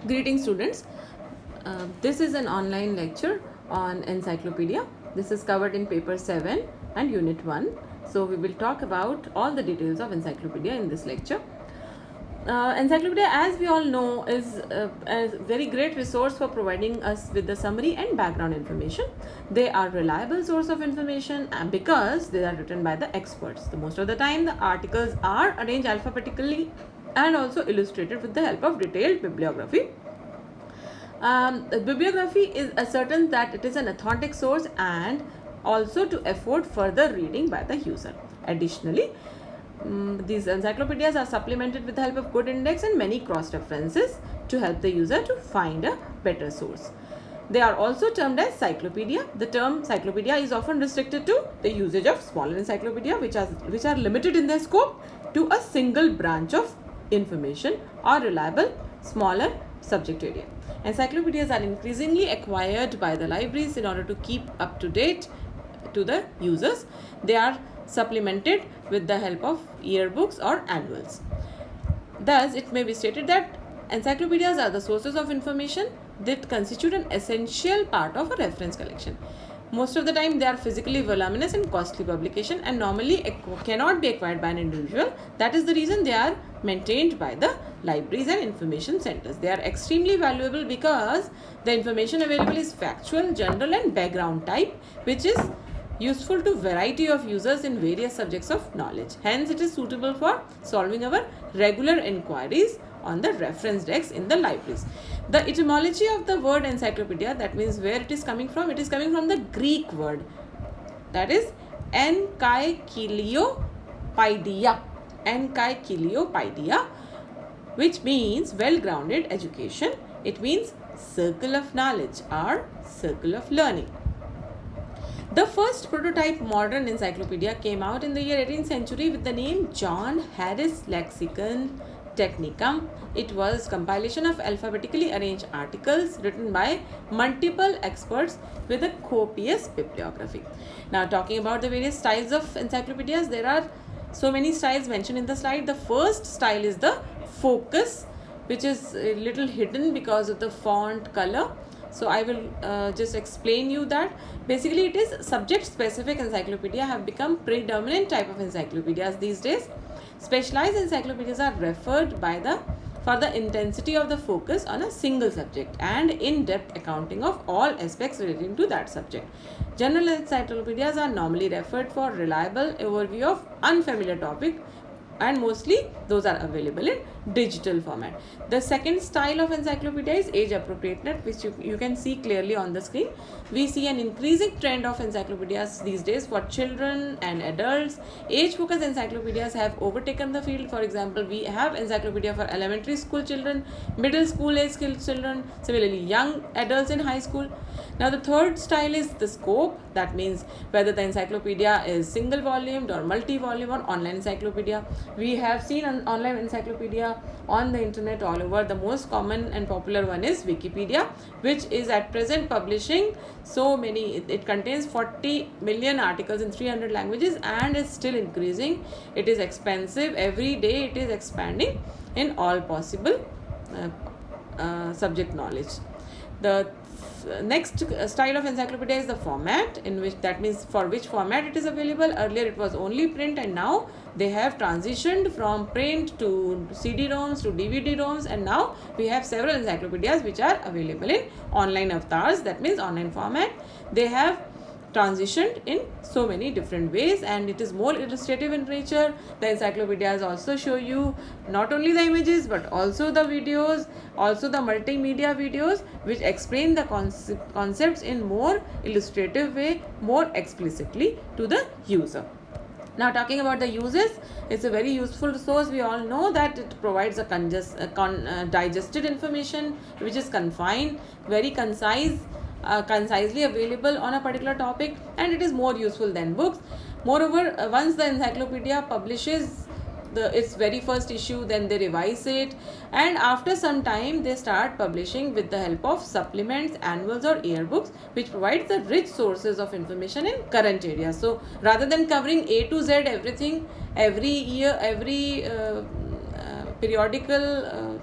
Greetings students. This is an online lecture on encyclopedia. This is covered in paper 7 and unit 1. So we will talk about all the details of encyclopedia in this lecture. Encyclopedia, as we all know, is a very great resource for providing us with the summary and background information. They are reliable source of information because they are written by the experts. So most of the time the articles are arranged alphabetically and also illustrated with the help of detailed bibliography. Bibliography is ascertain that it is an authentic source and also to afford further reading by the user. Additionally, these encyclopedias are supplemented with the help of good index and many cross references to help the user to find a better source. They are also termed as cyclopedia. The term cyclopedia is often restricted to the usage of smaller encyclopedia which are limited in their scope to a single branch of information or reliable smaller subject area. Encyclopedias are increasingly acquired by the libraries in order to keep up to date to the users. They are supplemented with the help of yearbooks or annuals. Thus, it may be stated that encyclopedias are the sources of information that constitute an essential part of a reference collection. Most of the time they are physically voluminous and costly publication and normally cannot be acquired by an individual. That is the reason they are maintained by the libraries and information centers. They are extremely valuable because the information available is factual, general and background type, which is useful to variety of users in various subjects of knowledge. Hence, it is suitable for solving our regular inquiries on the reference decks in the libraries. The etymology of the word encyclopedia, that means where it is coming from the Greek word, that is encyclopediia, which means well-grounded education. It means circle of knowledge or circle of learning. The first prototype modern encyclopedia came out in the year 18th century with the name John Harris Lexicon Technicum. It was compilation of alphabetically arranged articles written by multiple experts with a copious bibliography. Now, talking about the various styles of encyclopedias, there are so many styles mentioned in the slide. The first style is the focus, which is a little hidden because of the font color. So I will just explain you that. Basically, it is subject specific encyclopedia have become predominant type of encyclopedias these days. Specialized encyclopedias are referred for the intensity of the focus on a single subject and in-depth accounting of all aspects relating to that subject. General encyclopedias are normally referred for reliable overview of unfamiliar topic, and mostly those are available in digital format. The second style of encyclopedia is age appropriateness, which you can see clearly on the screen. We see an increasing trend of encyclopedias these days for children and adults. Age focused encyclopedias have overtaken the field. For example, we have encyclopedia for elementary school children, middle school age children, similarly young adults in high school. Now the third style is the scope. That means whether the encyclopedia is single volumed or multi-volume or online encyclopedia. We have seen an online encyclopedia on the internet all over. The most common and popular one is Wikipedia, which is at present publishing so many. It contains 40 million articles in 300 languages and is still increasing. It is expensive. Every day it is expanding in all possible subject knowledge. The next style of encyclopedia is the format, in which that means for which format it is available. Earlier it was only print, and now they have transitioned from print to CD-ROMs to DVD-ROMs, and now we have several encyclopedias which are available in online avatars, that means online format. They have transitioned in so many different ways and it is more illustrative in nature. The encyclopedias also show you not only the images but also the videos, also the multimedia videos which explain the concepts in more illustrative way, more explicitly to the user. Now, talking about the uses, it's a very useful resource. We all know that it provides a digested information which is confined, very concisely available on a particular topic, and it is more useful than books. Moreover, once the encyclopedia publishes its very first issue, then they revise it, and after some time they start publishing with the help of supplements, annuals or yearbooks, which provides the rich sources of information in current areas. So rather than covering A to Z everything every year, every periodical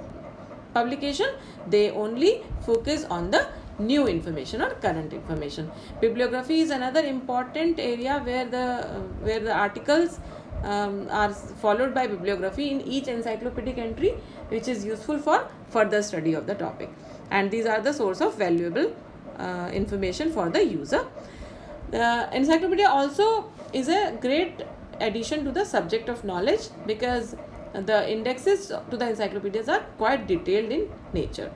publication, they only focus on the new information or current information. Bibliography is another important area where the articles are followed by bibliography in each encyclopedic entry, which is useful for further study of the topic, and these are the source of valuable information for the user. The encyclopedia also is a great addition to the subject of knowledge, because the indexes to the encyclopedias are quite detailed in nature.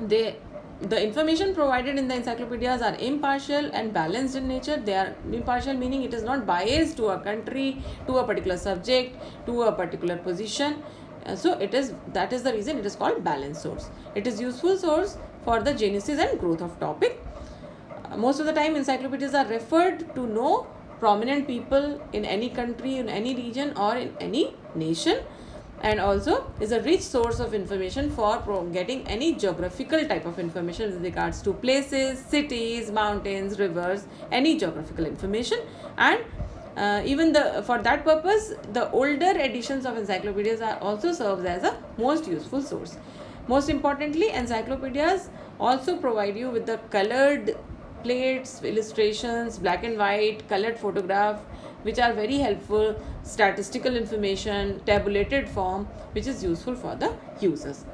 The information provided in the encyclopedias are impartial and balanced in nature. They are impartial, meaning it is not biased to a country, to a particular subject, to a particular position. So that is the reason it is called balanced source. It is useful source for the genesis and growth of topic. Most of the time encyclopedias are referred to know prominent people in any country, in any region, or in any nation, and also is a rich source of information for getting any geographical type of information with regards to places, cities, mountains, rivers, any geographical information. And even for that purpose, the older editions of encyclopedias are also serves as a most useful source. Most importantly, encyclopedias also provide you with the colored plates, illustrations, black and white, colored photograph, which are very helpful, statistical information, tabulated form, which is useful for the users.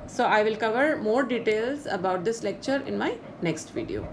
So I will cover more details about this lecture in my next video.